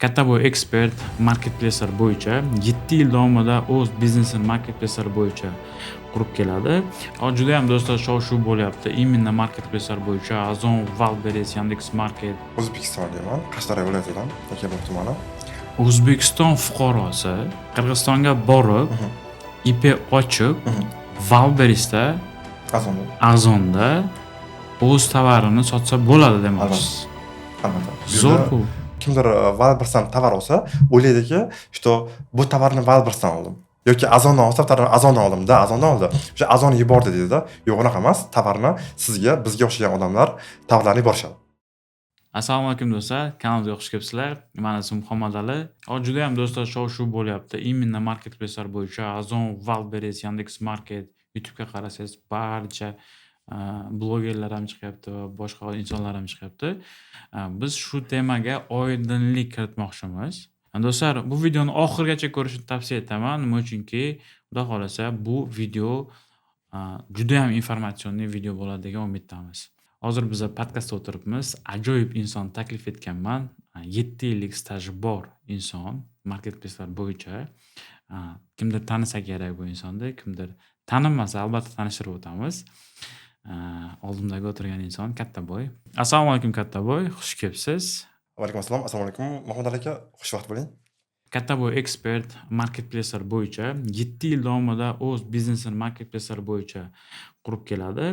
Kattaboy ekspert marketplacelar bo'yicha 7 yil davomida o'z biznesini marketplacelar bo'yicha qurib keladi. Hozir juda ham do'stlar shov-shuv bo'lyapti. Именно marketplacelar bo'yicha Ozon, Wildberries, Yandex.Market. O'zbekistondaman, Qashqadaryo viloyatidan, Yakkabog' tumani. O'zbekiston fuqarosi Qirg'izistonga borib, IP ochib, Wildberriesda, Ozonda o'z tovarini sotsa bo'ladi demoqchisiz. Albatta. Zo'r-ku. Kimdir Wildberriesdan tovar olsa, o'ylaydiki, что bu tovarni Wildberriesdan oldim. Yoki Ozondan olsa, tovarni Ozondan oldim-da, Ozondan oldi. O'sha Ozon yubordi deydi-da. Yo'q, unaqa emas. Tovarni sizga, bizga o'xshagan odamlar tovarlarni yuborishadi. Assalomu alaykum do'stlar, kanalimizga xush kelibsizlar. Men ismim Muhammad Ali. Hozir juda ham do'stlar shov-shuv bo'lyapti. Именно marketplacelar bo'yicha Ozon, Wildberries, Yandex.Market, YouTube'ga qarasangiz barcha blogerlar ham chiqyapti va boshqa insonlar ham chiqyapti. Biz shu temaga oydinlik kiritmoqchimiz. Do'stlar, bu videoni oxirigacha ko'rishni tavsiya etaman. Nima uchunki, xudo xolasa bu video juda ham informatsion video bo'ladi degan umiddamiz. Hozir biz podkastda o'tiribmiz. Ajoyib inson taklif etganman. 7 yillik staji bor inson marketplacelar bo'yicha. Kimdir tanisa kerak bu insonni, kimdir tanimasa albatta tanishtirib o'tamiz. Oldimdagi o'tirgan inson Kattaboy. Assalomu alaykum Kattaboy, xush kelibsiz. Va alaykum assalom. Assalomu alaykum Muhammad aka, xushvaqt bo'ling. Kattaboy ekspert marketplacelar bo'yicha 7 yil davomida o'z biznesini marketplacelar bo'yicha qurib keladi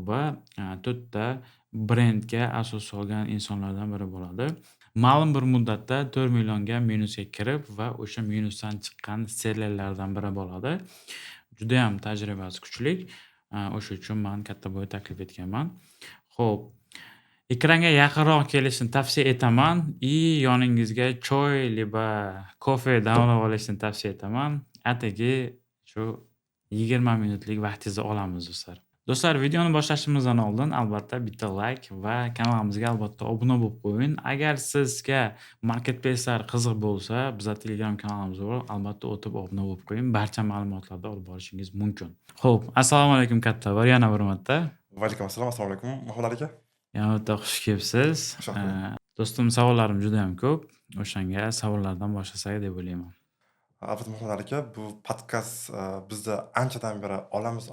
va 4 ta brendga asos solgan insonlardan biri bo'ladi. Ma'lum bir muddatda 4 millionga minusga kirib va o'sha minusdan chiqqan sellerlardan biri bo'ladi. Juda ham tajribasi kuchli. O'sha uchun men Kattaboy taklif etganman. Xo'p, ekranga yaqinroq kelishni tavsiya etaman и yoningizga choy liba kofe damlab olishni tavsiya etaman. Atigi shu 20 minutlik vaqtingizni olamiz do'stlar. Do'stlar, videoni boshlashimizdan oldin albatta bitta like va kanalimizga albatta obuna bo'lib qo'ying. Agar sizga marketplacelar qiziq bo'lsa, bizning Telegram kanalimiz bor, albatta o'tib obuna bo'lib qo'ying. Barcha ma'lumotlarni olib borishingiz mumkin. Xo'p, assalomu alaykum Kattaboy, yana bir marta. Va alaykum assalom. Assalomu alaykum Muhammad aka. Yana bitta xush kelibsiz. Do'stim, savollarim juda ham ko'p. O'shanga savollardan boshlasak deb o'ylayman. Albatta Muhammad aka, bu podkast bizda anchadan beri olamiz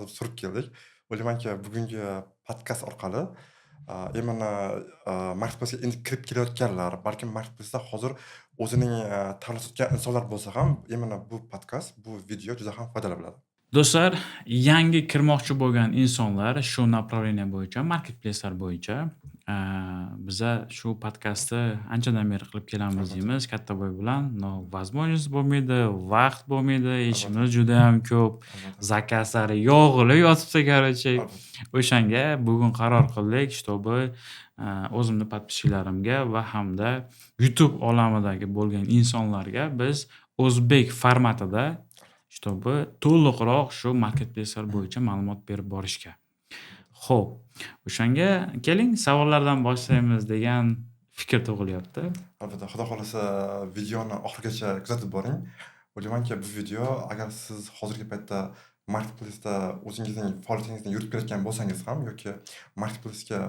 deb surib keldik. O'ylaymanki, bugungi podkast orqali именно marketplace'ga endi kirib kelayotganlar, balkim marketplace'da hozir o'zining tanlashayotgan insonlar bo'lsa ham, именно bu podkast, bu video juda ham foydali bo'ladi. Do'stlar, yangi kirmoqchi bo'lgan insonlar shu направление bo'yicha, marketplacelar bo'yicha biza shu podkastni anchadan beri qilib kelamiz deymiz Kattaboy bilan. No, возможность bo'lmaydi, vaqt bo'lmaydi, ishimiz juda ham ko'p, zakazlari yog'ilib yotibdi, короче. O'shanga bugun qaror qildik, чтобы o'zimni podpischilarimga va hamda YouTube olamidagi bo'lgan insonlarga biz o'zbek formatida чтобы to'liqroq shu marketplacelar bo'yicha ma'lumot berib borishga. Xo'p, o'shanga keling savollardan boshlaymiz degan fikr tug'ilyapti. Albatta, xudo xolasa videoni oxirigacha kuzatib boring. O'ylaymanki, bu video agar siz hozirgi paytda marketplace'da o'zingizning faoliyatingizni yuritib kelayotgan bo'lsangiz ham yoki marketplace'ga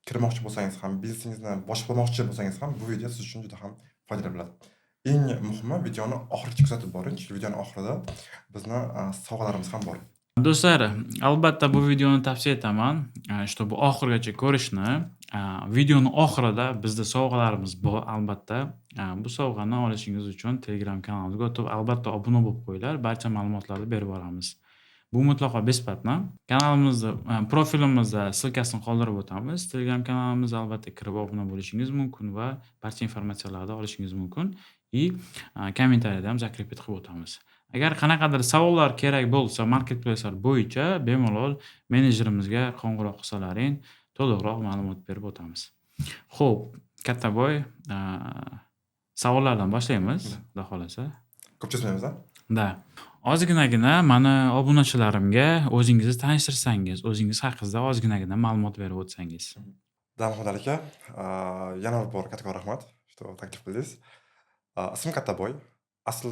kirmoqchi bo'lsangiz ham, biznesingizni boshqarmoqchi bo'lsangiz ham bu video siz uchun juda ham foydali bo'ladi. Eng muhimi videoni oxirigacha kuzatib boring. Chunki videoning oxirida bizni sovg'alarimiz ham bor. Do'stlar, albatta bu videoni tavsiya etaman, чтобы oxirigacha ko'rishni. Videoning oxirida bizda sovg'alarimiz bor, albatta. Bu sovg'ani olishingiz uchun Telegram kanalimizga o'tib, albatta obuna bo'lib qo'yinglar. Barcha ma'lumotlarni berib boramiz. Bu mutlaqo besplatna. Kanalimizda, profilimizda silkasini qoldirib o'tamiz. Telegram kanalimizga albatta kirib obuna bo'lishingiz mumkin va barcha informatsiyalarni olishingiz mumkin. И kommentariyada ham zakreplab qilib o'tamiz. Agar qanaqadir savollar kerak bo'lsa marketplacelar bo'yicha bemalol menejerimizga qo'ng'iroq qilsalaring, to'liqroq ma'lumot berib o'tamiz. Xo'p, Kattaboy, savollardan boshlaymiz, xudo xolasa. Ko'p cho'zmaymiz-a? Da. Ozginagina mana obunachilarimga o'zingizni tanishtirsangiz, o'zingiz haqingizda ozginagina ma'lumot berib o'tsangiz. Muhammad aka, yana bir bor katta rahmat, что taklif qildingiz. Ismim Kattaboy. Asl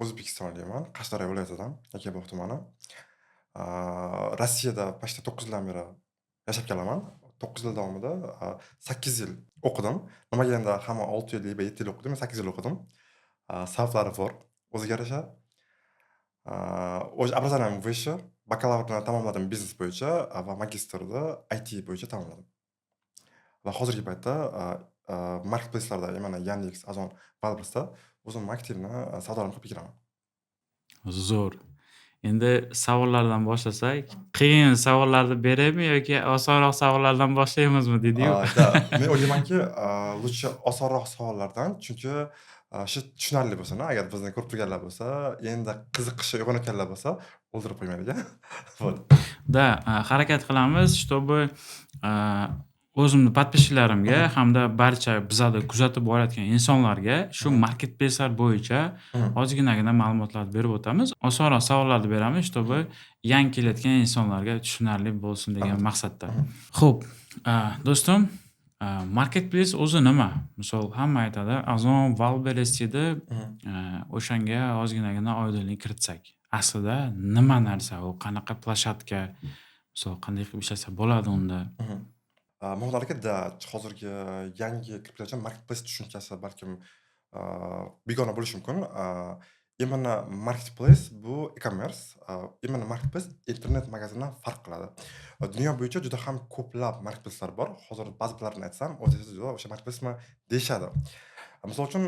O'zbekistonlikman, Qashqadaryo viloyatidan, Yakkabog' tumani. Rossiyada почти 9 yildan beri yashab kelaman. 9 yil davomida 8 yil o'qidim. Nimaga endi hamma 6 yil yoki 7 yil o'qidi, men 8 yil o'qidim. Sabablari bor o'ziga yarasha. O'sha образованием выше, bakalavriatni tamomladim biznes bo'yicha va magistrni IT bo'yicha tamomladim. Va hozirgi paytda marketplace'larda, mana Yandex, Ozon, Wildberries'da o'zim aktivni savdolarni qilib kiraman. Zo'r. Endi savollardan boshlasak, qiyin savollarni beraymi yoki osonroq savollardan boshlaymizmi dedi-yu. Da, men o'ylaymanki, lutcha osonroq savollardan, chunki shu tushunarli bo'lsin, agar bizni ko'rib turganlar bo'lsa, endi qiziqishi uyg'onayotganlar bo'lsa, o'ldirib qo'ymaylik. Вот. Da, harakat qilamiz, чтобы o'zimni podpischilarimga hamda barcha bizani kuzatib borayotgan insonlarga shu marketplace'lar bo'yicha ozginagina ma'lumotlar berib o'tamiz. Osonroq savollarni beramiz, чтобы yangi kelayotgan insonlarga tushunarli bo'lsin degan maqsadda. Xo'p, do'stim, marketplace o'zi nima? Misol hamma aytadi, Ozon, Wildberries dedi, o'shanga ozginagina oydinlik kiritsak. Aslida nima narsa u? Qanaqa plashatka? Misol qanday qilib ishlasa bo'ladi unda? Muhtarlikda hozirgi yangi kirib kelayotgan marketplace tushunchasi balkim begona bo'lishi mumkin. Imенно marketplace bu e-commerce, imенно marketplace internet magazindan farq qiladi. Dunyo bo'yicha juda ham ko'plab marketplace'lar bor. Hozir ba'zilarini aytsam, o'sha marketplace'mi deyshadi. Misol uchun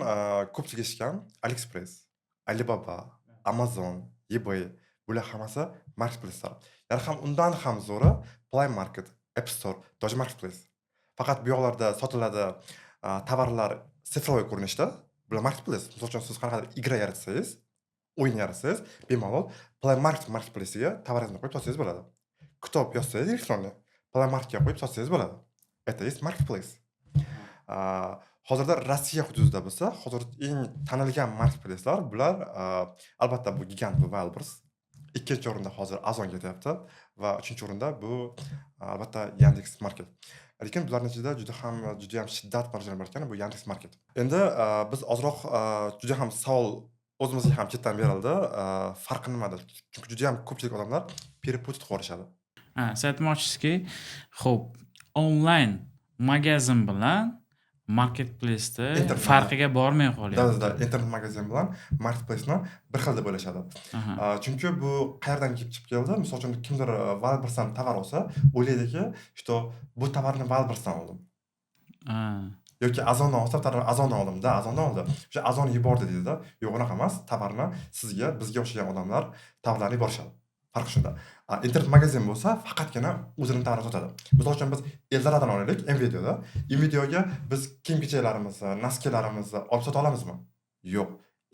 ko'pchilik eshitgan AliExpress, Alibaba, Amazon, eBay bular hammasi marketplace'lar. Ya'ni ham undan ham zo'ri Play Market, App Store, Doge Marketplace. Faqat bu yoqlarda sotiladi tovarlar sifroviy ko'rinishda. Bular marketplace. Misol uchun siz qanaqadir igra yaratsangiz, o'yin yaratsangiz, bemalol Play Market marketplace'iga tovaringizni qo'yib sotsangiz bo'ladi. Kitob yozsangiz elektronli, Play Marketga qo'yib sotsangiz bo'ladi. Это есть marketplace. Hozirda Rossiya hududida bo'lsa, hozir eng tanilgan marketplace'lar bular albatta bu gigant bu Wildberries. Ikkinchi o'rinda hozir Ozon ketyapti va uchinchi o'rinda bu albatta Yandex Market. Lekin bularning ichida juda ham shiddat bilan rivojlanayotgani bu Yandex Market. Endi biz ozroq juda ham savol o'zimizga ham chetdan berildi. Farqi nimada? Chunki juda ham ko'pchilik odamlar перепутать qilib yuborishadi. Siz aytmoqchisizki, xo'p, onlayn magazin bilan marketplace'da farqiga bormay qolyapti. Da, internet magazin bilan marketplace'ni bir xil deb o'ylashadi. Chunki bu qayerdan kelib chiqib keldi? Misol uchun kimdir Wildberries'dan tovar olsa, o'ylaydiki, что bu tovarni Wildberries'dan oldim. Yoki Ozondan olsa, Ozondan oldim-da, Ozondan oldi. O'sha Ozon yubordi deydi-da. Yo'q, unaqa emas. Tovarni sizga, bizga o'xshagan odamlar tovarlarni yuborishadi. Farq shunda. Internet magazin bo'lsa, faqatgina o'zini tovarini sotadi. Misol uchun biz Eldaradan olaylik, Nvidia'da. Nvidia'ga biz kiyim-kechaklarimizni, noskelarimizni olib sota olamizmi? Yo'q.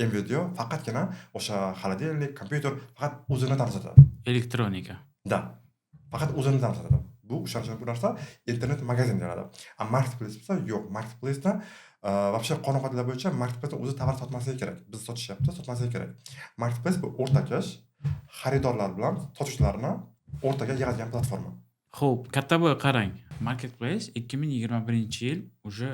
Nvidia faqatgina o'sha xolodilnik, kompyuter faqat o'zini tovarini sotadi. Elektronika. Da. Faqat o'zini tovarini sotadi. Bu o'shaning bu narsa internet magazin deyiladi. Marketplace bo'lsa, yo'q. Marketplace'da вообще qonun-qoidalar bo'yicha marketplace o'zi tovar sotmasligi kerak. Biz sotishyapti, sotmasligi kerak. Marketplace bu o'rtakash xaridorlar bilan sotuvchilarni o'rtaga yig'adigan platforma. Xo'p, katta bo'y qarang. Marketplace 2021-yil уже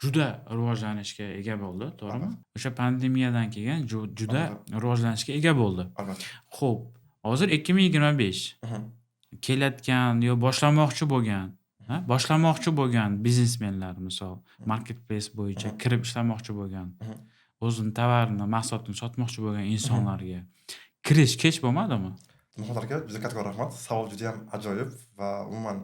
juda rivojlanishga ega bo'ldi, to'g'rimi? O'sha pandemiyadan keyin juda rivojlanishga ega bo'ldi. Albatta. Xo'p, hozir 2025 kelayotgan yo boshlamoqchi bo'lgan biznesmenlar misol marketplace bo'yicha kirib ishlamoqchi bo'lgan, o'zini tovarini, mahsulotini sotmoqchi bo'lgan insonlarga kirish kech bo'lmadimi? Muhtarga juda katta rahmat. Savol juda ham ajoyib va umuman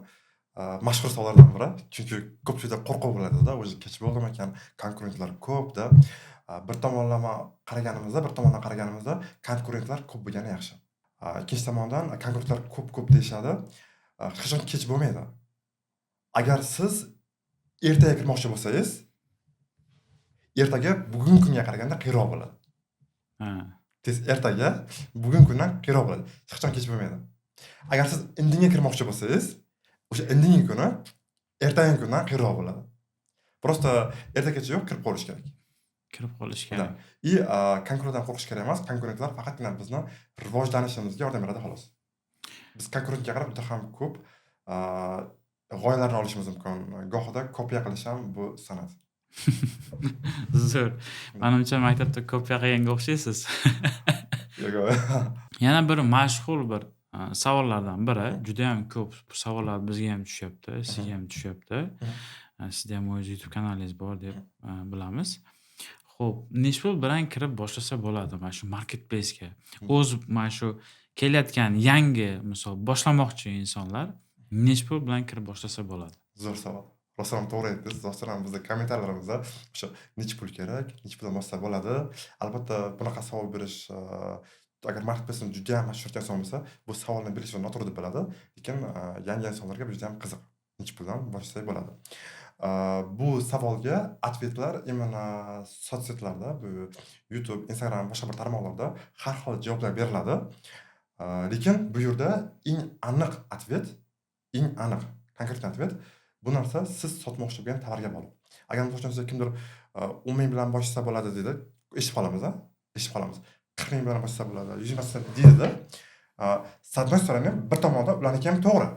mashhur savollardan biri. Chunki ko'pchilikda qo'rquv bo'ladi-da, o'zi kech bo'ldimi ekan, konkurentlar ko'p-da. Bir tomondan qaraganimizda konkurentlar ko'p bo'lgani yaxshi. Ikkinchi tomondan konkurentlar ko'p deyishadi. Hech qachon kech bo'lmaydi. Agar siz ertaga kirmoqchi bo'lsangiz, ertaga bugungi kunga qaraganda qiyroq bo'ladi. Ertaga bugungi kundan qiyroq bo'ladi. Hech qachon kech bo'lmaydi. Agar siz indinga kirmoqchi bo'lsangiz, o'sha indingi kuni ertangi kundan qiyroq bo'ladi. Prosta ertagacha yo'q, kirib qolish kerak. И konkurentdan qo'rqish kerak emas. Konkurentlar faqatgina bizni rivojlanishimizga yordam beradi xolos. Biz konkurentga qarab juda ham ko'p g'oyalarni olishimiz mumkin. Gohida kopiya qilish ham bu san'at. Zo'r. Menimcha maktabda kopiya qilganga o'xshaysiz. Yana bir mashhur bir savollardan biri. Mhm. Juda ham ko'p savollar bizga ham tushyapti, sizga Mhm. ham tushyapti. Mhm. Sizda ham o'z YouTube kanalingiz bor deb Mhm. bilamiz. Xo'p, nechi pul bilan kirib boshlasa bo'ladi mana shu marketplace'ga? Mhm. O'z mana shu kelayotgan yangi misol boshlamoqchi insonlar nechi pul bilan kirib boshlasa bo'ladi? Zo'r savol. Rostdan to'g'ri aytdingiz. Rostdan ham bizda kommentarlarimizda o'sha necha pul kerak, necha puldan boshlasa bo'ladi. Albatta bunaqa savol berish, agar marketplace'ni juda ham mashhur inson bo'lsa, bu savolni berish noto'g'ri deb biladi. Lekin yangi insonlarga bu juda ham qiziq. Necha puldan boshlasak bo'ladi. Bu savolga ответlar именно sotshetlarda, bu YouTube, Instagram, boshqa bir tarmoqlarda har xil javoblar beriladi. Lekin bu yerda eng aniq konkret ответ bu narsa siz sotmoqchi bo'lgan tovarga bog'liq. Agar misol uchun kimdir 10 ming bilan boshlasa bo'ladi dedi, eshitib qolamiz. 40 ming bilan boshlasa bo'ladi, 100 ming deydi-da. S одной стороны, bir tomonda ularniki ham to'g'ri.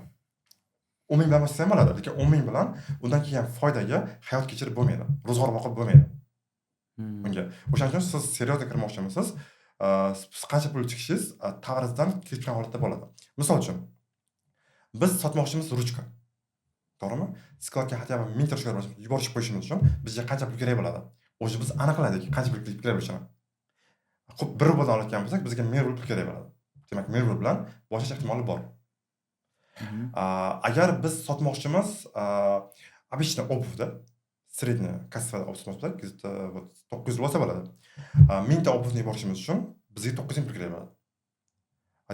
10 ming bilan boshlasa ham bo'ladi, lekin 10 ming bilan undan keyin foydaga hayot kechirib bo'lmaydi. Ro'zg'or boqib bo'lmaydi unga. O'shaning uchun siz seriozga kirmoqchimisiz? Siz qancha pul tikishingiz tovaringizdan kelib chiqqan holatda bo'ladi. Misol uchun biz sotmoqchimiz ruchka. To'g'rimi? Skladga хотя бы 1000 ta ruchka yuborish qo'yishimiz uchun bizga qancha pul kerak bo'ladi? O'zi biz aniqladik qancha pul kerak bo'lishini. Xo'p, 1 rubldan olayotgan bo'lsak, bizga 1000 rubl pul kerak bo'ladi. Demak, 1000 rubl bilan boshlash ehtimoli bor. Agar biz sotmoqchimiz обычно обувьda, средняя kassada obuvni sotsak, где-то вот 900 bo'lsa bo'ladi. 1000 ta obuvni yuborishimiz uchun bizga 900 ming pul kerak bo'ladi.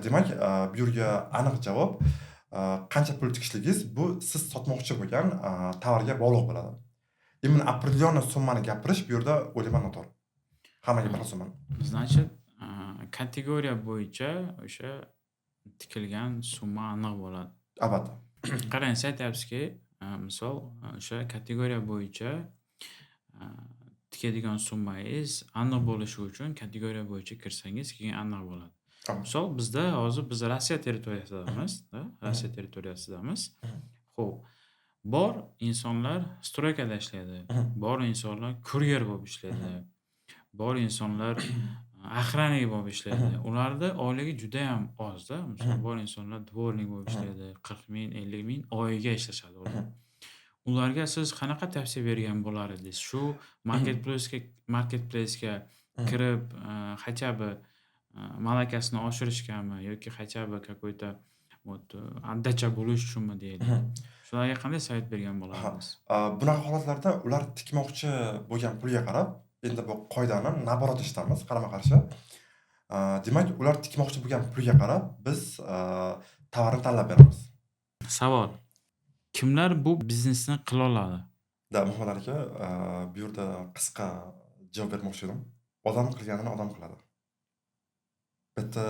Demak, bu yerga aniq javob qancha pul tikishligingiz bu siz sotmoqchi bo'lgan tovarga bog'liq bo'ladi. Именно определённый summani gapirish bu yerda o'ylayman noto'g'ri. Hammaga bir xil summani. Значит, kategoriya bo'yicha o'sha tikilgan summa aniq bo'ladi. Albatta. Qarang, siz aytyapsizki, misol o'sha kategoriya bo'yicha tikadigan summangiz aniq bo'lishi uchun kategoriya bo'yicha kirsangiz keyin aniq bo'ladi. Misol bizda hozir biz Rossiya territoriyasidamiz, Rossiya territoriyasidamiz. Xo'p, bor insonlar stroykada ishlaydi. Bor insonlar kuryer bo'lib ishlaydi. Bor insonlar охранник bo'lib ishlaydi. Ularda oyligi juda ham ozda. Misol bor insonlar dvornik bo'lib ishlaydi. 40 ming, 50 ming oyiga ishlashadi ular. Ularga siz qanaqa tavsiya bergan bo'lar edingiz? Shu marketplace'ga kirib, хотя бы malakasini oshirishgami yoki хотя бы какой-то вот отдача bo'lish uchunmi deylik. Shularga qanday savol bergan bo'lardingiz? Bunaqa holatlarda ular tikmoqchi bo'lgan pulga qarab, endi bu qoidani naborot eshitamiz, qarama-qarshi. Demak, ular tikmoqchi bo'lgan pulga qarab biz tovarni tanlab beramiz. Savol: kimlar bu biznesni qila oladi? Muhammad aka, bu yerda qisqa javob bermoqchi edim. Odam qilganini odam qiladi. Bitta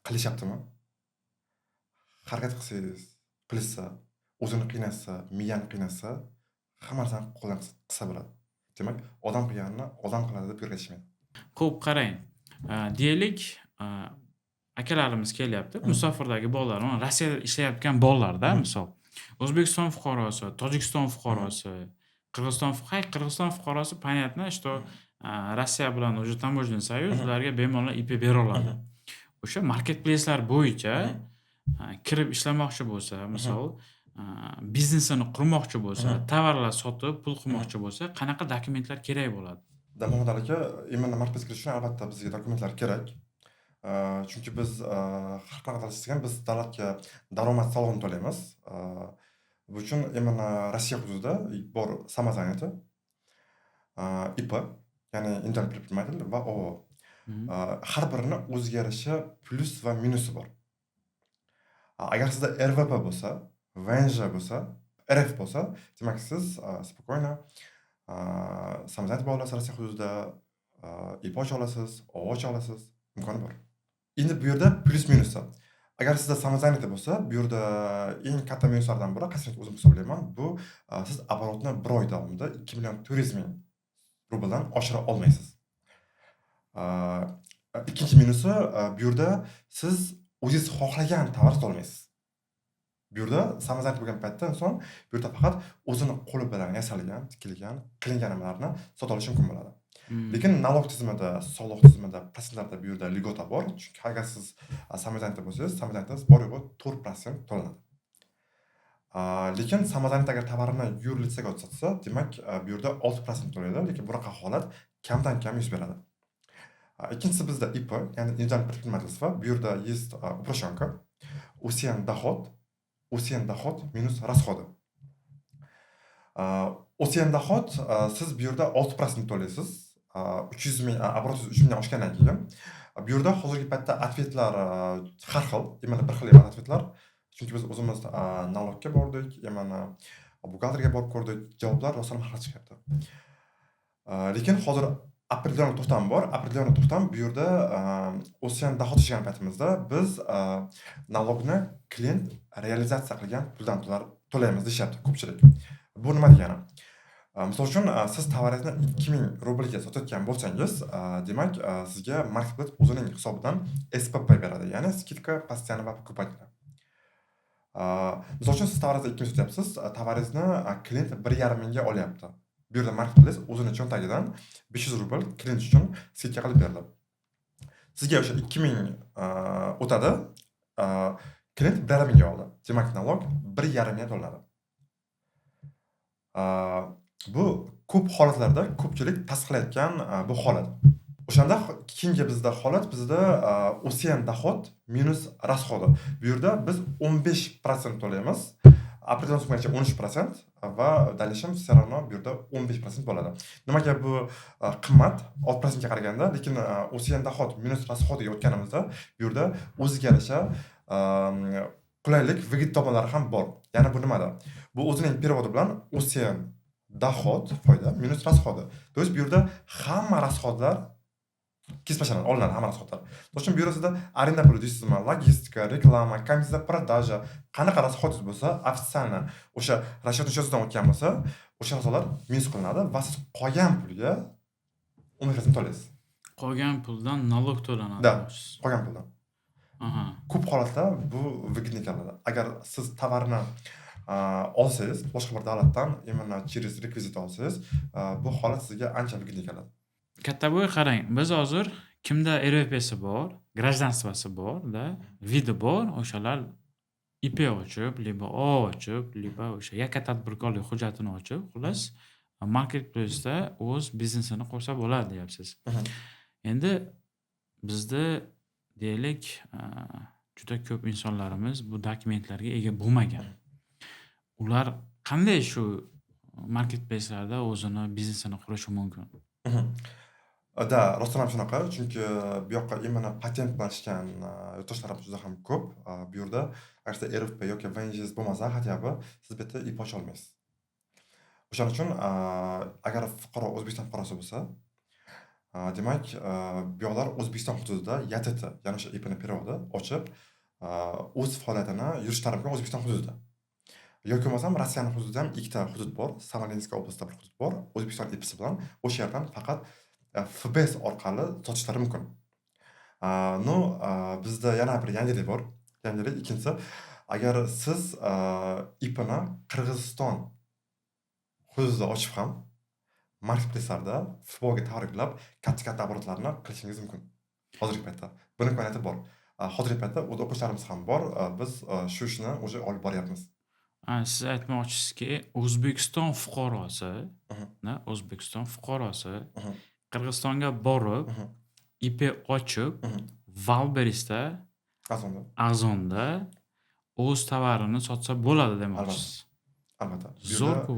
qilishyaptimi? Harakat qilsangiz, qilsa, o'zini qiynasa, miyani qiynasa, hamma narsani qo'ldan qilsa bo'ladi. Demak, odam qilganini odam qiladi deb o'ylashmayman. Xo'p, qarang. Deylik, akalarimiz kelyapti. Musofirdagi bolalar, Rossiyada ishlayotgan bolalarda, misol O'zbekiston fuqarosi, Tojikiston fuqarosi, Qirg'iziston fuqarosi, понятно, что Rossiya bilan уже таможенный союз ularga bemalol IP bera oladi. O'sha marketplace'lar bo'yicha kirib ishlamoqchi bo'lsa, misol biznesini qurmoqchi bo'lsa, tovarlar sotib, pul qilmoqchi bo'lsa, qanaqa dokumentlar kerak bo'ladi? Muhammad aka, именно marketplace kirish uchun albatta bizga dokumentlar kerak. Chunki biz har qanaqa qilishgan biz davlatga daromad solig'ini to'laymiz. Bu uchun именно Rossiya hududida bor samozanati, IP, ya'ni individual предприниматель va OO. Har birini o'ziga yarasha plus va minusi bor. Agar sizda RVP bo'lsa, VNJ bo'lsa, RF bo'lsa, demak siz spokойно samozanat bo'lasiz Rossiya hududida, IP ocha olasiz, OO ocha olasiz, imkoni bor. Endi bu yerda plus minusi. Agar sizda samozanat bo'lsa, bu yerda eng katta minuslardan biri, qasddan o'zim hisoblayman, bu siz оборотni 1 oy davomida 2 million 400 ming rubldan oshira olmaysiz. Ikkinchi minusi, bu yerda siz o'zingiz xohlagan tovar sota olmaysiz. Bu yerda samozanat bo'lgan paytda inson bu yerda faqat o'zini qo'li bilan yasalgan, tikilgan, qilingan nimalarni sota olishi mumkin bo'ladi. Lekin nalog tizimida, soliq tizimida, prosentlarda bu yerda lьгота bor. Chunki agar siz samozanitda bo'lsangiz, samozanitda bor-yo'g'i 4% to'lanadi. Lekin samozanit agar tovarini yurilitsaga sotsa, demak bu yerda 6% to'laydi. Lekin bunaqa holat kamdan kam yuz beradi. Ikkinchisi bizda IP, ya'ni individual предпринимательство. Bu yerda есть упрощенка. OCN доход minus расходы. OCN доход siz bu yerda 6% to'laysiz. 300 ming, оборотingiz 3 mingdan oshgandan keyin. Bu yerda hozirgi paytda ответlar har xil, mana bir xil emas ответlar. Chunki biz o'zimiz nalogga bordik, mana buxgalterga borib ko'rdik, javoblar rostdan har xil chiqyapti. Lekin hozir определенный to'xtam bor. Определенный to'xtam bu yerda OCN доход ishgan paytimizda biz nalogni klient realizatsiya qilgan puldan to'laymiz deyapti ko'pchilik. Bu nima degani? Misol uchun siz tovaringizni 2000 rublga sotayotgan bo'lsangiz, demak sizga marketplace o'zining hisobidan SPP beradi, ya'ni skidka постоянного покупателя. Misol uchun siz tovaringizni 2000 sotyapsiz, tovaringizni klient 1,5 mingga olyapti. Bu yerda marketplace o'zining cho'ntagidan 500 rubl klient uchun skidka qilib beradi. Sizga o'sha 2000 o'tadi, klient 1,5 mingga oldi. Demak, nalog 1,5 ming to'lanadi. Bu ko'p holatlarda ko'pchilik tasdiqlayotgan bu holat. O'shanda keyingi bizda holat OCN доход minus расходы. Bu yerda biz 15% to'laymiz. Определенный summaga 13% va дальше все равно bu yerda 15% bo'ladi. Nimaga bu qimmat 6% ga qaraganda, lekin OCN доход minus расходыga o'tganimizda bu yerda o'ziga yarasha qulaylik, выгод tomonlari ham bor. Ya'ni bu nimada? Bu o'zining переводи bilan OCN доход foyda minus расходы. То есть bu yerda hamma расходlar kesmashadan olinadi, hamma расходlar. To'g'ri, bu yerda arenda puli deysizmi, logistika, reklama, komissiya, продажа, qanaqa расходingiz bo'lsa, официально o'sha расчетный счетdan o'tgan bo'lsa, o'sha rasxodlar minus qilinadi va siz qolgan pulga 15% to'laysiz. Qolgan puldan nalog to'lanadi. Da, qolgan puldan. Aha. Ko'p holatda bu выгодный keladi. Agar siz tovarni olsangiz, boshqa bir davlatdan, именно через rekvizit olsangiz, bu holat sizga ancha выгодный keladi. Kattabo'y, qarang, biz hozir kimda RVPsi bor, гражданствоsi bor-da, vidi bor, o'shalar IP ochib, liba O ochib, liba o'sha yakka tadbirkorlik hujjatini ochib, xullas marketplace'da o'z biznesini qursa bo'ladi deyapsiz. Endi bizda deylik, juda ko'p insonlarimiz bu dokumentlarga ega bo'lmagan. Ular qanday shu marketplace'larda o'zini biznesini qurishi mumkin? Da, rostdan ham shunaqa, chunki bu yoqqa imенно patent bilan ishgan yurtdoshlarimiz juda ham ko'p. Bu yerda agar siz RFP yoki VNGs bo'lmasa, хотя бы siz bu yerda ip ocha olmaysiz. O'shaning uchun agar fuqaro O'zbekiston fuqarosi bo'lsa, demak, bu yoqlar O'zbekiston hududida YTT, ya'ni o'sha IPni переводи ochib, o'z faoliyatini yurishlari mumkin O'zbekiston hududida. Yoki bo'lmasam Rossiyaning hududida ham ikkita hudud bor, Samolenskaya oblastida bir hudud bor, O'zbekiston IPsi bilan o'sha yerdan faqat FBS orqali sotishlari mumkin. No, bizda yana bir yangilik bor. Yangilik ikkinchisi, agar siz IPni Qirg'iziston hududida ochib ham marketplace'larda FBOga tabriklab katta obrotlarni qilishingiz mumkin. Hozirgi paytda buni imkoniyati bor. Hozirgi paytda o'quvchilarimiz ham bor. Biz shu ishni o'zi olib boryapmiz. Siz aytmoqchisizki, O'zbekiston fuqarosi Qirg'izistonga borib, IP ochib, Valberisda, Azonda o'z tovarini sotsa bo'ladi demoqchisiz. Albatta. Zo'r-ku.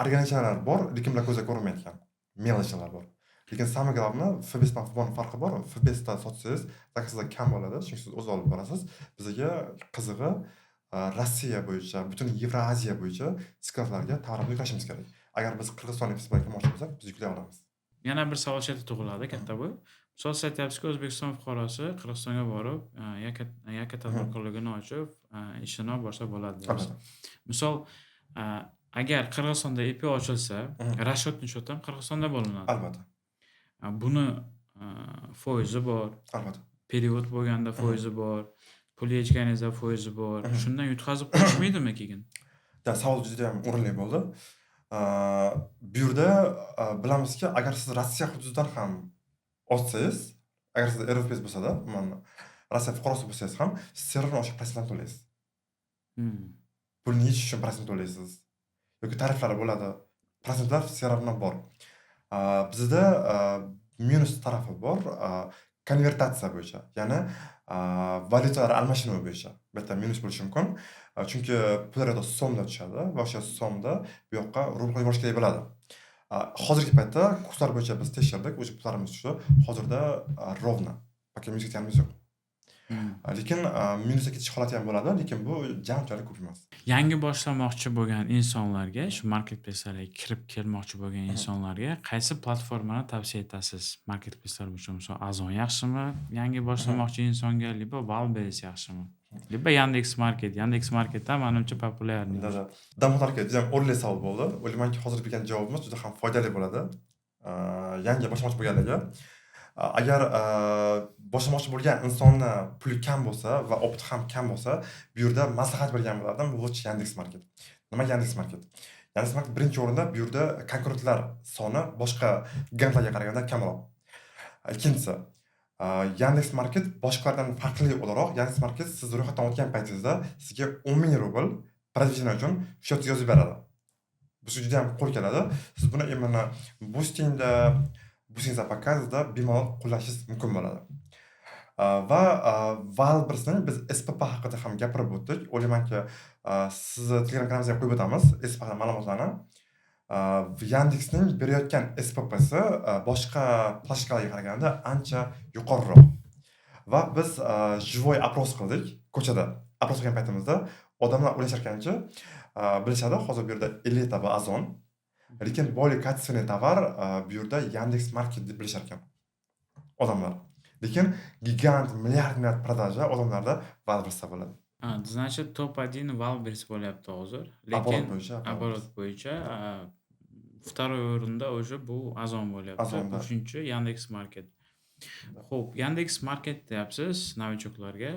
Organizatsiyalar bor, lekin bular ko'zga ko'rinmaydigan melichlar bor. Lekin самое главное, FBS bilan FBOning farqi bor. FBSda sotsangiz, zakazlar kam bo'ladi, chunki siz o'z olib borasiz. Bizga qizig'i Rossiya bo'yicha, butun Yevroaziya bo'yicha skladlarga tovarni yuklashimiz kerak. Agar biz Qirg'iziston IPsi bilan kirmoqchi bo'lsak, biz yuklay olamiz. Yana bir savol shu yerda tug'iladi, Kattabo'y. Misol siz aytyapsizki, O'zbekiston fuqarosi Qirg'izistonga borib, yakka tadbirkorligini ochib, ishini boshlasa bo'ladi deyapsiz. Misol, agar Qirg'izistonda IP ochilsa, расчетный счет ham Qirg'izistonda bo'linadi. Albatta. Buni foizi bor. Albatta. Period bo'lganda foizi bor. Pul yechganingizda foizi bor. Shundan yutqazib qo'yishmaydimi keyin? Savol juda ham o'rinli bo'ldi. Bu yerda bilamizki, agar siz Rossiya hududidan ham ochsangiz, agar siz Aerofpace bo'lsa-da, umuman Rossiya fuqarosi bo'lsangiz ham, siz serverni o'sha protsentdan to'laysiz. Pulni yechish uchun protsent to'laysiz. Yoki tariflari bo'ladi. Prosentlar serverdan bor. Bizda minus tarafi bor, konvertatsiya bo'yicha. Ya'ni valyutalar almashinuvi bo'yicha. Bu yerda minus bo'lishi mumkin. Chunki pullar so'mda tushadi va o'sha so'mda bu yoqqa rublga yuborish kerak bo'ladi. Hozirgi paytda kurslar bo'yicha biz tekshirdik, o'sha pullarimiz tushdi. Hozirda rovna. Poka minus ketganimiz yo'q. Lekin minusga ketish holati ham bo'ladi, lekin bu unchalik ko'p emas. Yangi boshlamoqchi bo'lgan insonlarga, shu marketplacelarga kirib kelmoqchi bo'lgan insonlarga qaysi platformani tavsiya etasiz? Marketplacelar uchun misol Ozon yaxshimi? Yangi boshlamoqchi insonga libo Wildberries yaxshimi? Libo Yandex.Market. Yandex.Market ham menimcha populyarniy. Da. Damotlarga juda ham o'rinli savol bo'ldi. O'ylaymanki, hozir bergan javobimiz juda ham foydali bo'ladi. Yangi boshlamoqchi bo'lganlarga. Agar boshlamoqchi bo'lgan insonni puli kam bo'lsa va opti ham kam bo'lsa, bu yerda maslahat bergan bo'lardim. Bu Yandex.Market. Nima Yandex.Market? Yandex.Market birinchi o'rinda, bu yerda konkurentlar soni boshqa gigantlarga qaraganda kamroq. Ikkinchisi, Yandex.Market boshqalardan farqli o'laroq, Yandex.Market siz ro'yxatdan o'tgan paytingizda sizga 10,000 rubl продвижение uchun счет yozib beradi. Bu juda ham qo'l keladi. Siz buni imенно Boostingda, Boosting pakazida bemalol qo'llashingiz mumkin bo'ladi. Va Wildberries'ning biz SPP haqida ham gapirib o'tdik. O'ylaymanki, sizni Telegram kanalimizga qo'yib o'tamiz SPP ma'lumotlarni. Yandexning berayotgan SPP'si boshqa plashkalarga qaraganda ancha yuqoriroq. Va biz живой опрос qildik ko'chada. Опрос qilgan paytimizda odamlar o'ylashar ekanki, bilishadi, hozir bu yerda elita va Ozon, lekin более качественный tovar bu yerda Yandex.Market deb bilishar ekan odamlar. Lekin gigant milliard продажа odamlarda Wildberries'da bo'ladi. Значит, топ-1 Wildberries bo'lyapti hozir. Lekin оборот bo'yicha второй o'rinda уже bu Ozon bo'lyapti. Uchinchi Yandex.Market. Xo'p, Yandex.Market deyapsiz novichoklarga.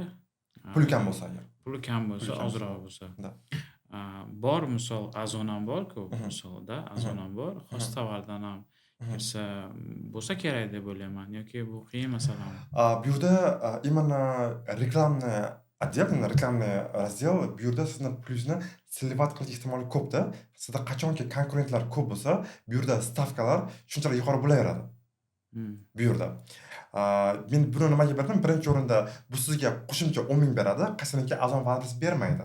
Puli kam bo'lsa agar. Puli kam bo'lsa, ozroq bo'lsa. Bor misol Ozon ham bor-ku, misolda Ozon ham bor. Xos tovardan ham kirsa bo'lsa kerak deb o'ylayman, yoki bu qiyin masalami? Bu yerda именно reklamni отдел, reklamni razdel, bu yerda sizni pulingizni slivat qilish ehtimoli ko'p-da. Sizda qachonki konkurentlar ko'p bo'lsa, bu yerda stavkalar shunchalik yuqori bo'laveradi. Bu yerda. Men buni nimaga berdim? Birinchi o'rinda bu sizga qo'shimcha 10,000 beradi, qaysiniki Ozon Wildberries bermaydi.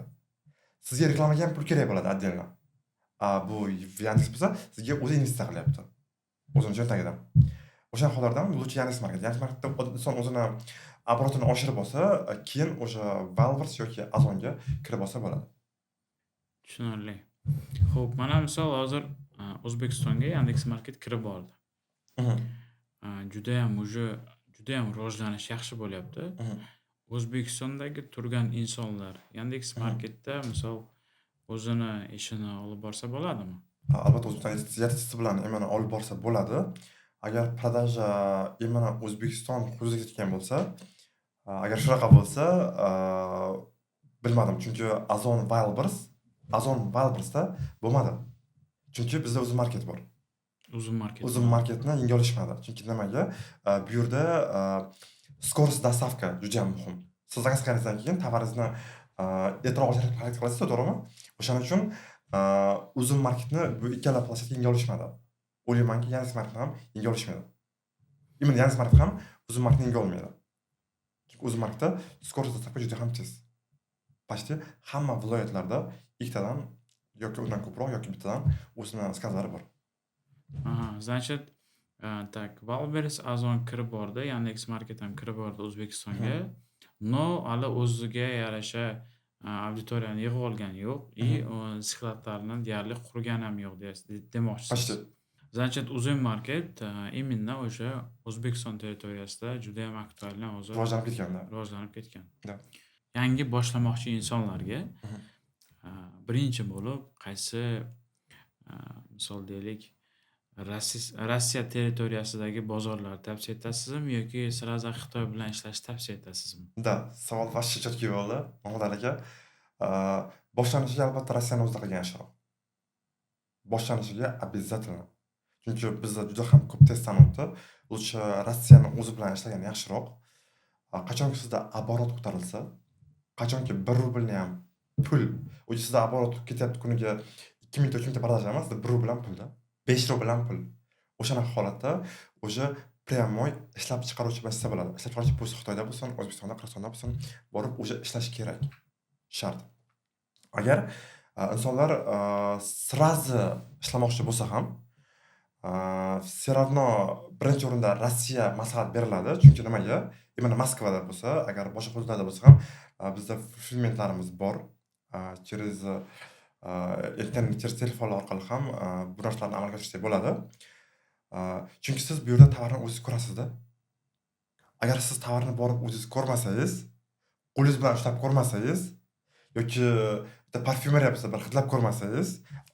Sizga reklamaga ham pul kerak bo'ladi отдельно. Bu Yandex bo'lsa, sizga o'zi investitsiya qilyapti. O'zini cho'ntagidan. O'sha hollardan lучше Yandex.Market. Yandex.Marketda inson o'zini оборотini oshirib olsa, keyin o'sha Wildberries yoki Ozonga kirib olsa bo'ladi. Tushunarli. Xo'p, mana misol hozir O'zbekistonga Yandex.Market kirib bordi. Juda ham rivojlanish yaxshi bo'lyapti. O'zbekistondagi turgan insonlar Yandex.Marketda misol o'zini ishini olib borsa bo'ladimi? Albatta, O'zbekiston yetakchisi bilan imana olib borsa bo'ladi. Agar продажа imana O'zbekiston hududiga ketgan bo'lsa, agar shunaqa bo'lsa, bilmadim, chunki Ozon Wildberries'da bo'lmadi. Chunki bizda o'zi market bor. O'zi marketni yenga olishmadi. Chunki nimaga? Bu yerda скорость доставка juda ham muhim. Siz zakaz qilganingizdan keyin tovaringizni ertaroq olishga qilasiz, to'g'rimi? O'shaning uchun o'zi marketni bu ikkala platforma yenga olishmadi. O'ylaymanki, Yandex.Market ham yenga olishmaydi. Именно Yandex.Market ham o'zi marketni yenga olmaydi. Chunki o'zi marketda скорость доставка juda ham tez. Почти hamma viloyatlarda ikkitadan yoki undan ko'proq yoki bittadan o'zini skazlari bor. Значит, так, Wildberries Ozon kirib bordi, Yandex.Market ham kirib bordi O'zbekistonga. No, hali o'ziga yarasha auditoriyani yig'ib olgani yo'q и skladlarni deyarli qurgan ham yo'q demoqchisiz. Значит, O'zbekmarket именно o'sha O'zbekiston territoriyasida juda ham aktualni hozir rivojlanib ketgan. Yangi boshlamoqchi insonlarga birinchi bo'lib qaysi misol deylik Rossiya territoriyasidagi bozorlar tavsiya etasizmi yoki sразу Xitoy bilan ishlashni tavsiya etasizmi? Da, savol vashcha chotki bo'ldi. Mahmud aka, boshlanishi albatta Rossiyani o'zida qilgan yaxshiroq. boshlanishiga обязательно. Chunki bizda juda ham ko'p testdan o'tdi. Lutcha Rossiyani o'zi bilan ishlagan yaxshiroq. Qachonki sizda оборот ko'tarilsa, qachonki 1 rublni ham pul, o'zi sizda оборот ketyapti kuniga 2000 ta 3000 ta продажа emas, 1 rubl ham pulda. 5 rubl ham pul. O'shanaqa holatda o'sha прямой ishlab chiqaruvchi vasita bo'ladi. Ishlab chiqaruvchi bo'lsa Xitoyda bo'lsin, O'zbekistonda, Qirg'izistonda bo'lsin, borib o'sha ishlash kerak. Shart. Agar insonlar сразу ishlamoqchi bo'lsa ham, все равно birinchi o'rinda Rossiya maslahat beriladi. Chunki nimaga? Mana Moskvada bo'lsa, agar boshqa hududlarda bo'lsa ham, bizda fulfillmentlarimiz bor. Через internet, через telefonlar orqali ham bu narsalarni amalga oshirsak bo'ladi. Chunki siz bu yerda tovarni o'zingiz ko'rasiz-da. Agar siz tovarni borib o'zingiz ko'rmasangiz, qo'lingiz bilan ushlab ko'rmasangiz yoki bitta parfyumeriya bo'lsa bir hidlab ko'rmasangiz,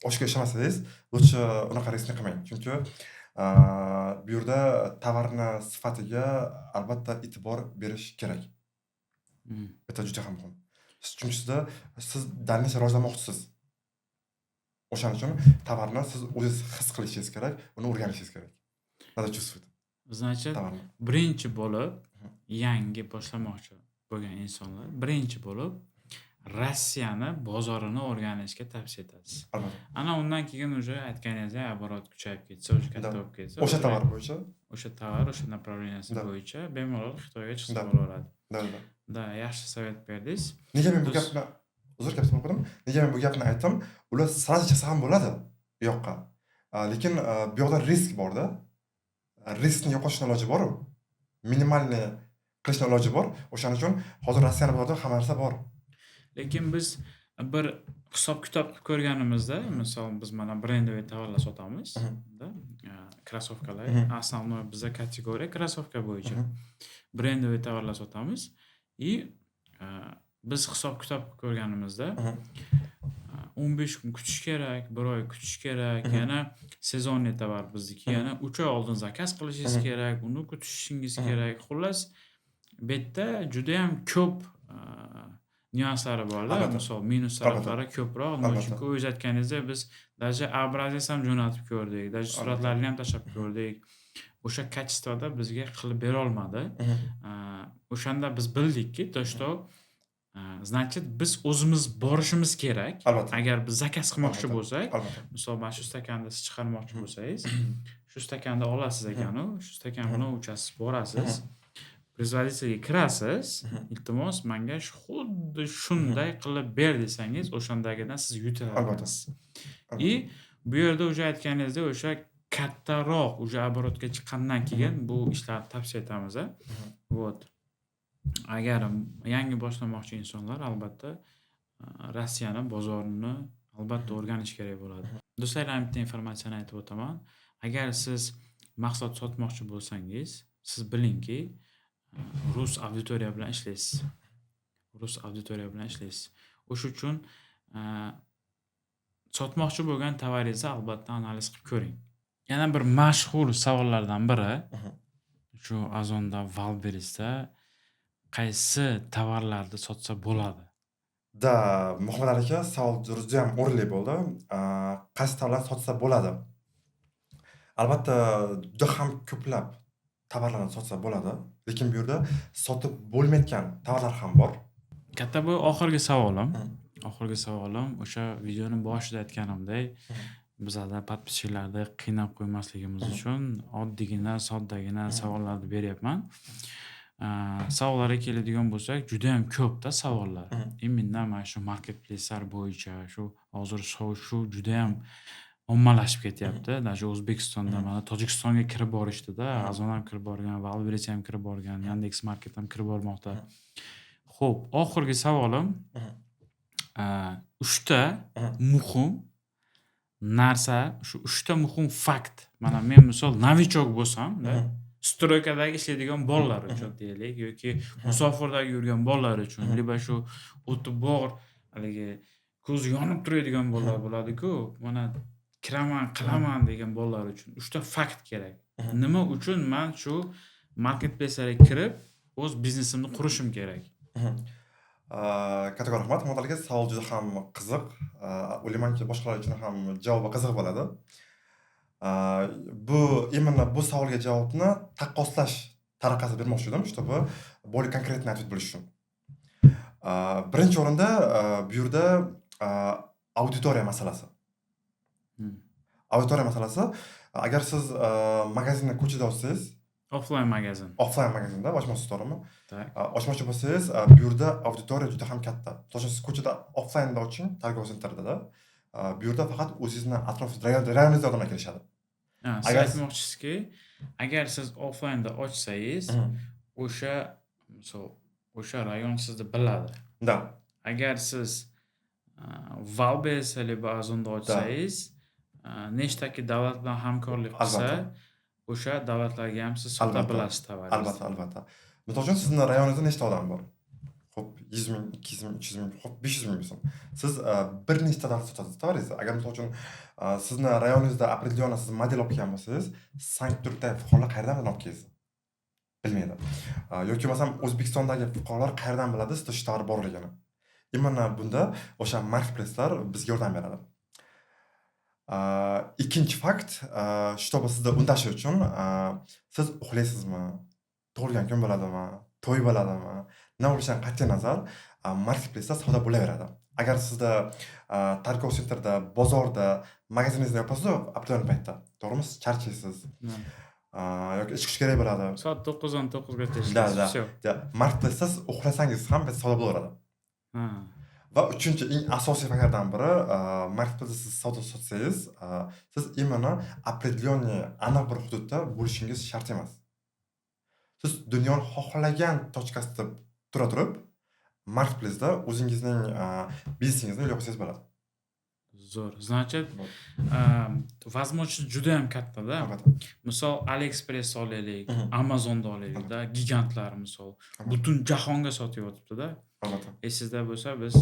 oshga ishonmasangiz, lutcha unaqa riskni qilmang. Chunki bu yerda tovarni sifatiga albatta e'tibor berish kerak. Bitta juda ham muhim. Chunki siz dальнейший rivojlanmoqchisiz. O'shaning uchun tovarni siz o'zingiz his qilishingiz kerak, uni o'rganishingiz kerak. Надо чувствовать. Значит, birinchi bo'lib yangi boshlamoqchi bo'lgan insonlar birinchi bo'lib Rossiyani bozorini o'rganishga tavsiya etasiz. Albatta. Ana undan keyin уже aytganingizdek оборот kuchayib ketsa, o'sha katta bo'lib ketsa, o'sha tovar bo'yicha, o'sha tovar, o'sha направленияsi bo'yicha bemalol Xitoyga chiqsa Da. bo'laveradi. Da. Yaxshi savat berdingiz. Nega men bu gapni uzr gap so'radim? Nega men bu gapni aytdim? Ular sразу chiqsa ham bo'ladi bu yoqqa. Lekin bu yoqda risk borda. Riskni yo'qotishning iloji bor-ku. Minimalni qilishning iloji bor. O'shaning uchun hozir Rossiyani bozorida hamma narsa bor. Lekin biz bir hisob-kitob qilib ko'rganimizda, misol biz mana brendовый tovarlar sotamiz, krossovkalar, основной bizda kategoriya krossovka bo'yicha. Brendовый tovarlar sotamiz и biz hisob-kitob qilib ko'rganimizda 15 kun kutish kerak, 1 oy kutish kerak, yana sezonniy tovar bizniki, yana 3 oy oldin zakaz qilishingiz kerak, uni kutishingiz kerak. Xullas, bu yerda juda ham ko'p nyuanslari bor-da, misol minus taraflari ko'proq. Chunki o'zingiz aytganingizdek, biz даже образец ham jo'natib ko'rdik, даже suratlarni ham tashlab ko'rdik. O'sha kачествоda bizga qilib bera olmadi. O'shanda biz bildikki, to что значит biz o'zimiz borishimiz kerak. Agar biz zakaz qilmoqchi bo'lsak, misol mana shu stakanni siz chiqarmoqchi bo'lsangiz, shu stakanni olasiz ekan-u, shu stakan bilan o'chasiz, borasiz. Производительga kirasiz, iltimos menga xuddi shunday qilib ber desangiz, o'shandagidan siz yuta olasiz. И bu yerda o'sha aytganingizdek, o'sha kattaroq o'sha оборотga chiqqandan keyin bu ishlarni tavsiya etamiz. Вот. Agar yangi boshlamoqchi insonlar albatta Rossiyani bozorini albatta o'rganish kerak bo'ladi. Do'stlarga bitta informatsiyani aytib o'taman. Agar siz mahsulot sotmoqchi bo'lsangiz, siz bilingki, rus auditoriya bilan ishlaysiz. Rus auditoriya bilan ishlaysiz. O'sha uchun sotmoqchi bo'lgan tovaringizni albatta analiz qilib ko'ring. Yana bir mashhur savollardan biri shu Ozonda, Wildberriesda qaysi tovarlarni sotsa bo'ladi? Da, Muhammad aka savol juda ham o'rinli bo'ldi. Qaysi tovarlarni sotsa bo'ladi? Albatta, juda ham ko'plab tovarlarni sotsa bo'ladi, lekin bu yerda sotib bo'lmayotgan tovarlar ham bor. Katta bu oxirgi savolim. Oxirgi savolim o'sha videoning boshida aytganimdek, bizlarda podpischilarni qiynab qo'ymasligimiz uchun oddiygina, soddagina savollarni beryapman. Savollarga keladigan bo'lsak, juda ham ko'pda savollar. Immindan mana shu marketplace'lar bo'yicha, shu hozir shu juda ham ommalashib ketyapti. Даже O'zbekistonda mana Tojikistonga kirib borishdi-da, Ozon ham kirib borgan, Wildberries ham kirib borgan, Yandex Market ham kirib bormoqda. Xo'p, oxirgi savolim 3 ta muhim narsa, shu 3 ta muhim fakt. Mana men misol novichok bo'lsam-da, stroykadagi ishlaydigan bolalar uchun deylik yoki musofirdagi yurgan bolalar uchun, liba shu o'tib bor, haligi ko'z yonib turadigan bolalar bo'ladi-ku, mana kiraman, qilaman degan bolalar uchun 3 ta fakt kerak. Nima uchun men shu marketplace'larga kirib o'z biznesimni qurishim kerak? Kattakon rahmat. Muhammad aka, savol juda ham qiziq. O'ylaymanki, boshqalar uchun ham javobi qiziq bo'ladi. Bu именно bu savolga javobni taqqoslash tariqasida bermoqchi edim, чтобы более конкретно ответ bo'lish uchun. Birinchi o'rinda bu yerda auditoriya masalasi. Auditoriya masalasi, agar siz magazinni ko'chada ochsangiz, Offline magazin. offline magazinda ochmoqchisiz, to'g'rimi? Tak. Ochmoqchi bo'lsangiz, bu yerda auditoriya juda ham katta. Masalan, siz ko'chada offline'da oching, Targov sentrda. Bu yerda faqat o'zingizni atrofingizda, rayoningizda odamlar kelishadi. Siz Agar- aytmoqchisizki, agar siz offline'da ochsangiz, o'sha misol o'sha rayon sizni biladi. Da. Agar siz Valbes yoki Ozonda ochsangiz, nechtaki davlat bilan hamkorlik qilsa, o'sha davlatlarga ham siz sota Albatta. bilasiz tovaringizni. Albatta. Misol uchun sizni rayoningizda nechta odam bor? Xo'p, 100 ming, 200 ming, 300 ming, xo'p 500 ming bo'lsin. Siz bir nechta davlat sotasiz tovaringizni. Agar misol uchun sizni rayoningizda определённо siz model olib kelgan bo'lsangiz, Sankt-Peterburgda fuqarolar qayerdan olib kelasiz? Bilmaydi. Yoki masalan O'zbekistondagi fuqarolar qayerdan biladi sizda shu tovar borligini? Именно bunda o'sha marketplace'lar bizga yordam beradi. Ikkinchi fakt, чтобы sizni undashi uchun siz uxlaysizmi? Tug'ilgan kun bo'ladimi? To'y bo'ladimi? Nima bo'lishidan qat'iy nazar, marketplace'da savdo bo'laveradi. Agar sizda Targov sentrda, bozorda magaziningizni yopasiz, optimum paytda, to'g'rimi? Siz charchaysiz. Yoki ish kerak bo'ladi. Soat 9dan 9gacha Da. ishlaysiz. Marketplace'da siz uxlasangiz ham savdo bo'laveradi. Va uchinchi eng asosiy faktlardan biri, marketplace'da siz savdo sotsangiz, siz именно определённый aniq bir hududda bo'lishingiz shart emas. Siz dunyoning xohlagan точкасida tura turib, marketplace'da o'zingizning biznesingizni yo'l qo'ysangiz bo'ladi. Zo'r. Значит, возможность juda ham katta-da. Albatta. Misol AliExpress olaylik, Amazonda olaylik-da, Albatta. gigantlar misol butun jahonga sotib yotibdi-da. Albatta. Esingizda bo'lsa, biz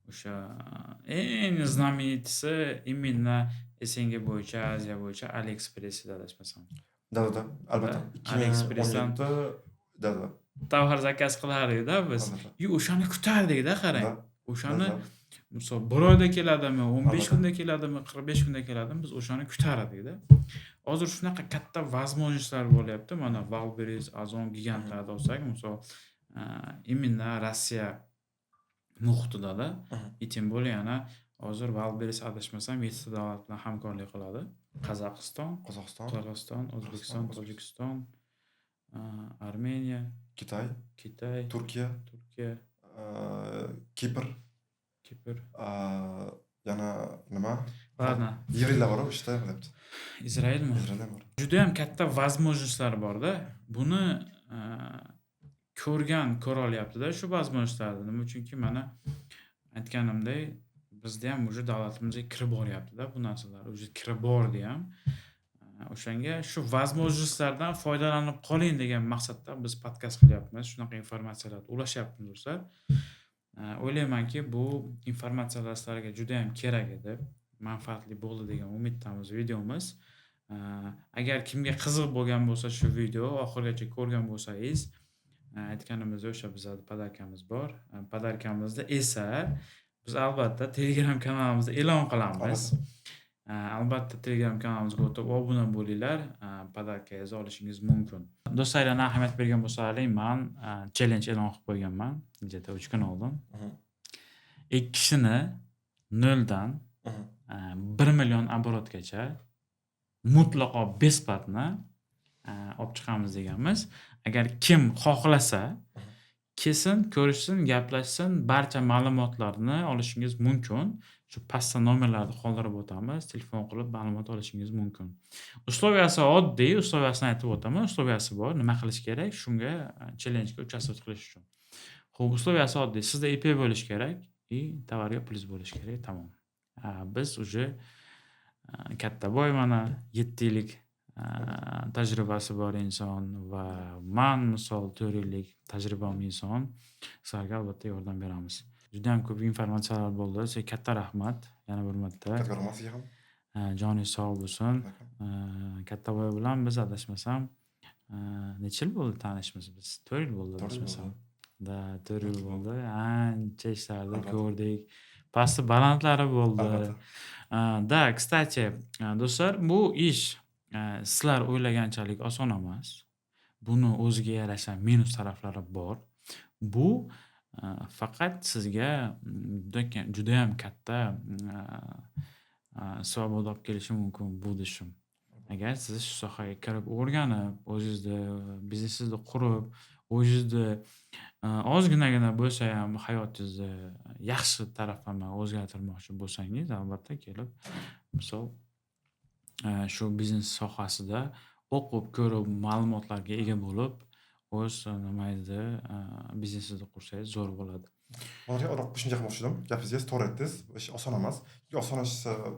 o'sha eng знаменитisi именно SNG bo'yicha, Aziya bo'yicha AliExpress edi adashmasam. Da. Albatta. AliExpress'dan 2017 da. tovar zakaz qilardik-da biz. Albatta. O'shani kutardik-da, qarang. Da. O'shani Da. misol 1 oyda keladimi, 15 Albatta. kunda keladimi, 45 kunda keladimi, biz o'shani kutar edik-da. Hozir shunaqa katta возможностьlar bo'lyapti. Mana Wildberries, Ozon gigantlarida olsak, misol именно Rossiya muhitida-da. Tем более yana hozir Wildberries adashmasam 7 ta davlat bilan hamkorlik qiladi. Qozog'iston, O'zbekiston, Tojikiston, Armeniya, Kitay, Turkiya, Kipr, yana nima? Ладно. Yevrolar bor, ishda bo'lyapti. Izrailmi? Izraelda bor. Juda ham katta возможностьlar bor-da. Buni ko'ra olyapti-da shu возможностьlarni. Nima uchunki mana aytganimdek, bizda ham уже davlatimizga kirib boryapti-da bu narsalar. Уже kirib bordi ham. O'shanga shu возможностьlardan foydalanib qoling degan maqsadda biz podkast qilyapmiz. Shunaqa informatsiyalarni ulashyapmiz do'stlar. O'ylaymanki, bu informatsiyalar sizlarga juda ham kerak edi. Manfaatli bo'ldi degan umiddamiz videomiz. Agar kimga qiziq bo'lgan bo'lsa shu video oxirigacha ko'rgan bo'lsangiz, aytganimizdek o'sha bizning podarkamiz bor. Podarkamizda esa biz albatta Telegram kanalimizda e'lon qilamiz. Albatta Telegram kanalimizga o'tib obuna bo'linglar, podarkangizni olishingiz mumkin. Do'stlarga ahamiyat bergan bo'lsalaring, men challenge e'lon qilib qo'yganman, где-то 3 kun oldin. 2 kishini 0 dan 1 million оборотgacha mutlaqo besplatni olib chiqamiz deganmiz. Agar kim xohlasa, kelsin, ko'rishsin, gaplashsin, barcha ma'lumotlarni olishingiz mumkin. Shu pastda nomerlarni qoldirib o'tamiz, telefon qilib ma'lumot olishingiz mumkin. Условияsi oddiy, условияsini aytib o'taman. Условияsi bor, nima qilish kerak? Shunga challenge-ga участвовать qilish uchun. Xo'p, условияsi oddiy. Sizda IP bo'lish kerak и tovarga pulingiz bo'lish kerak, tamom. Biz уже katta boy mana 7 yillik tajribasi bor inson va men misol 4 yillik tajribam inson sizlarga albatta yordam beramiz. Juda ham ko'p informatsiyalar bo'ldi. Sizga katta rahmat yana bir marta. Katta rahmat sizga ham. Joningiz sog' bo'lsin. Katta boy bilan biz adashmasam necha yil bo'ldi tanishimiz biz? 4 yil bo'ldi adashmasam. Da, 4 yil Yil bo'ldi. bo'ldi. Ancha ishlarni Albatta, ko'rdik. Pasti balandlari bo'ldi. albatta. Da, kстати, do'stlar, bu ish sizlar o'ylaganchalik oson emas. Buni o'ziga yarasha minus taraflari bor. Bu faqat sizga judayam katta svoboda olib kelishi mumkin bu ishim. Agar siz shu sohaga kirib o'rganib, o'zingizni biznesingizni qurib, o'zingizni ozginagina bo'lsa ham hayotingizni yaxshi taraflama o'zgartirmoqchi bo'lsangiz, albatta kelib, misol shu biznes sohasida o'qib, ko'rib, ma'lumotlarga ega bo'lib, o'z nimangizni biznesingizni qursangiz zo'r bo'ladi. Hozirga aniq qo'shimcha qilmoqchi edim. Gapingizga to'g'ri aytdingiz. Bu ish oson emas. Chunki oson ish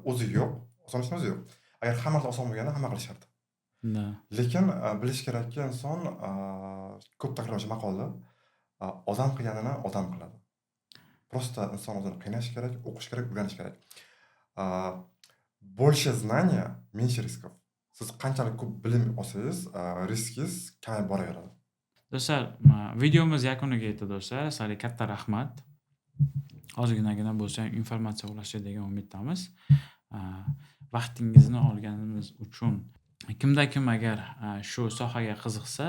o'zi yo'q. Oson ishning o'zi yo'q. Agar hamma narsa oson bo'lganda hamma qilishardi. Da. Lekin bilish kerakki, inson ko'p takrorlanuvchi maqolda odam qilganini odam qiladi. Просто inson o'zini qiynash kerak, o'qish kerak, o'rganish kerak. Больше знания, меньше рисков. Siz qanchalik ko'p bilim olsangiz, riskingiz kamayib boraveradi. Do'stlar, videomiz yakuniga yetdi do'stlar. Sizlarga katta rahmat. Ozginagina bo'lsa ham informatsiya ulashdik degan umiddamiz. Vaqtingizni olganimiz uchun kimda-kim agar shu sohaga qiziqsa,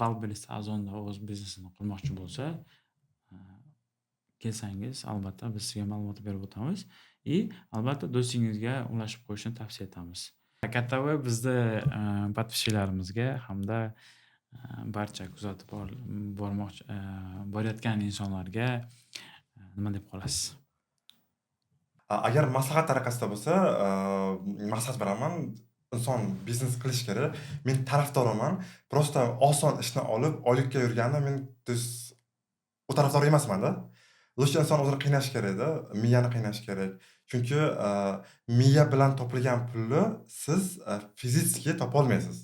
Valbelis Azonda o'z biznesini qurmoqchi bo'lsa, kelsangiz, albatta biz sizga ma'lumot berib o'tamiz. Albatta do'stingizga ulashib qo'yishni tavsiya etamiz. Katta va bizni подписчиklarimizga hamda barcha kuzatib borayotgan insonlarga nima deb qolasiz? Agar maslahat tariqasida bo'lsa, maslahat beraman. Inson biznes qilish kerak. Men tarafdoriman. Просто oson ishni olib, oylikka yurganda men u tarafdor emasman-da. Lutf inson o'zini qiynash kerak-da, miyani qiynash kerak. Chunki miya bilan topilgan pulni siz fizически topa olmaysiz.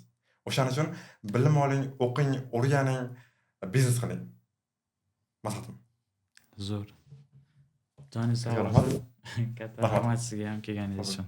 O'shaning uchun bilim oling, o'qing, o'rganing, biznes qiling. Maslahatim. Zo'r. Joningiz sog' Rahmat. bo'lsin. Katta rahmat sizga ham kelganingiz uchun.